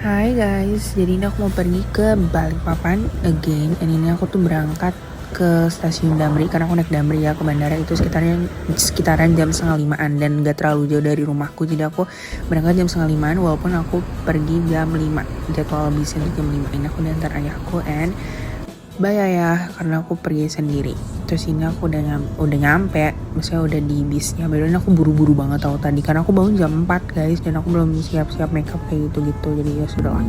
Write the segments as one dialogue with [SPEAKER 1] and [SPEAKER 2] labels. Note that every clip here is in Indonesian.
[SPEAKER 1] Hai guys, jadi ini aku mau pergi ke Balikpapan again. Dan ini aku tuh berangkat ke stasiun Damri karena aku naik Damri ya ke bandara itu sekitaran jam 4:30-an dan gak terlalu jauh dari rumahku. Jadi aku berangkat jam 4:30 walaupun aku pergi jam 5. Jadwal bisnya itu jam 5. Ini aku diantar ayahku and bye ya karena aku pergi sendiri. Terus ini aku udah nyampe, maksudnya udah di bisnya. Padahal aku buru-buru banget tahu tadi karena aku bangun jam 4 guys dan aku belum siap-siap makeup kayak gitu. Jadi ya sudahlah.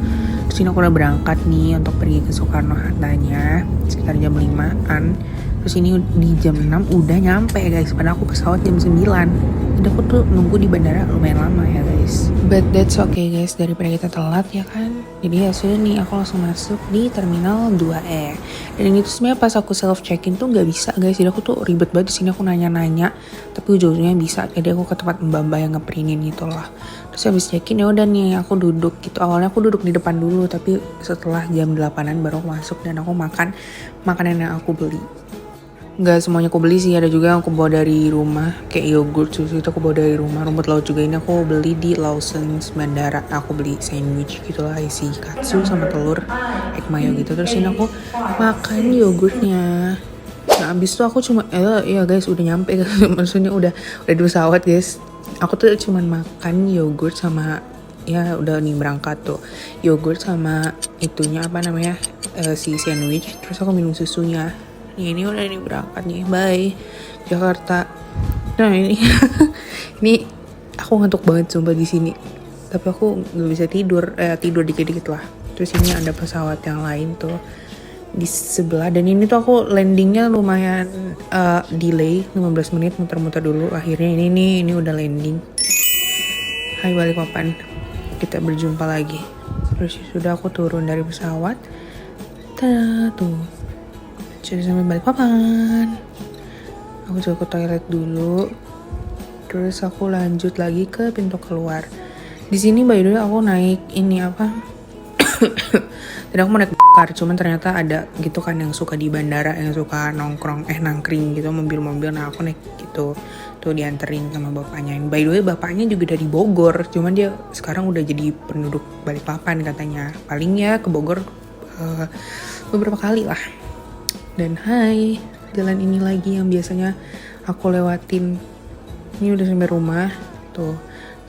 [SPEAKER 1] Terus ini aku udah berangkat nih untuk pergi ke Soekarno Hattanya sekitar jam 5-an. Terus ini di jam 6 udah nyampe guys, padahal aku pesawat jam 9. Jadi aku tuh nunggu di bandara lumayan lama ya guys. But that's okay guys, daripada kita telat ya kan. Jadi ya sudah nih, aku langsung masuk di Terminal 2E. Dan ini tuh sebenarnya pas aku self check-in tuh nggak bisa guys. Jadi aku tuh ribet banget di sini, aku nanya-nanya. Tapi ujung-ujungnya bisa. Jadi aku ke tempat mbak-mbak yang ngeprintin gitu lah. Terus habis check-in ya udah nih aku duduk gitu. Awalnya aku duduk di depan dulu, tapi setelah jam 8-an baru aku masuk dan aku makan makanan yang aku beli. Nggak semuanya aku beli sih, ada juga yang aku bawa dari rumah kayak yogurt, susu itu aku bawa dari rumah. Rumput laut juga ini aku beli di Lawson's Bandara. Aku beli sandwich gitu lah, isi katsu sama telur egg mayo gitu. Terus ini aku makan yogurtnya. Nah abis itu aku cuma ya guys udah nyampe maksudnya udah di pesawat guys. Aku tuh cuma makan yogurt sama ya udah nih berangkat tuh yogurt sama itunya apa namanya si sandwich. Terus aku minum susunya. Ini udah nih berangkat nih, bye Jakarta. Nah ini ini aku ngantuk banget sumpah di sini. Tapi aku nggak bisa tidur dikit-dikit lah. Terus ini ada pesawat yang lain tuh di sebelah dan ini tuh aku landingnya lumayan delay 15 menit muter-muter dulu. Akhirnya ini udah landing. Hai Balikpapan, kita berjumpa lagi. Terus sudah aku turun dari pesawat. Tuh jadi sampai Balikpapan. Aku coba ke toilet dulu. Terus aku lanjut lagi ke pintu keluar. Di sini by the way aku naik ini apa? Tadi aku mau naik car, cuman ternyata ada gitu kan yang suka di bandara, yang suka nangkring gitu mobil-mobil. Nah aku naik gitu. Tuh dianterin sama bapaknya. By the way bapaknya juga dari Bogor, cuman dia sekarang udah jadi penduduk Balikpapan katanya. Paling ya ke Bogor beberapa kali lah. Dan hai, jalan ini lagi yang biasanya aku lewatin. Ini udah sampai rumah. Tuh,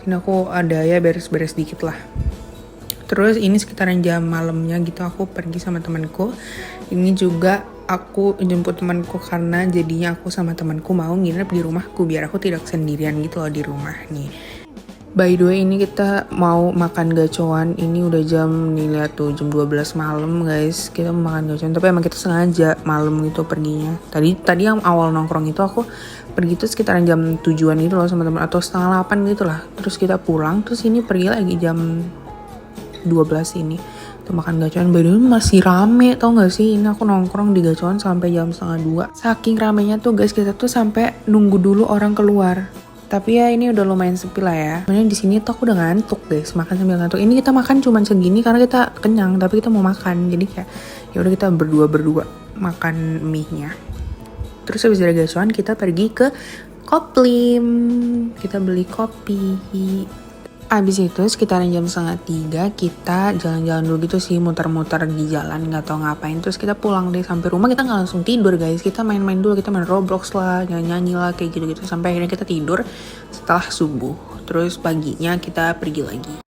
[SPEAKER 1] sini aku ada ya beres-beres dikit lah. Terus ini sekitaran jam malamnya gitu aku pergi sama temanku. Ini juga aku jemput temanku karena jadinya aku sama temanku mau nginep di rumahku biar aku tidak sendirian gitu loh di rumah nih. By the way ini kita mau makan gacoan. Ini udah jam nih lihat tuh jam 12 malam guys. Kita mau makan gacoan tapi emang kita sengaja malam gitu perginya. Tadi yang awal nongkrong itu aku pergi tuh sekitaran jam 7-an gitu loh sama teman atau setengah 8 gitu lah. Terus kita pulang terus ini pergi lagi jam 12 ini. Tuh makan gacoan. By the way masih rame tau gak sih. Ini aku nongkrong di gacoan sampai jam setengah 2. Saking ramenya tuh guys kita tuh sampai nunggu dulu orang keluar. Tapi ya ini udah lumayan sepi lah ya. Sebenarnya di sini tuh aku udah ngantuk guys, makan sambil ngantuk. Ini kita makan cuman segini karena kita kenyang, tapi kita mau makan. Jadi kayak ya udah kita berdua makan mie-nya. Terus habis dari gacoan kita pergi ke Koplim. Kita beli kopi. Abis itu sekitaran jam 2:30 kita jalan-jalan dulu gitu sih, muter-muter di jalan gak tau ngapain. Terus kita pulang deh, sampai rumah kita gak langsung tidur guys. Kita main-main dulu, kita main Roblox lah, nyanyi-nyanyi lah kayak gitu-gitu. Sampai akhirnya kita tidur setelah subuh. Terus paginya kita pergi lagi.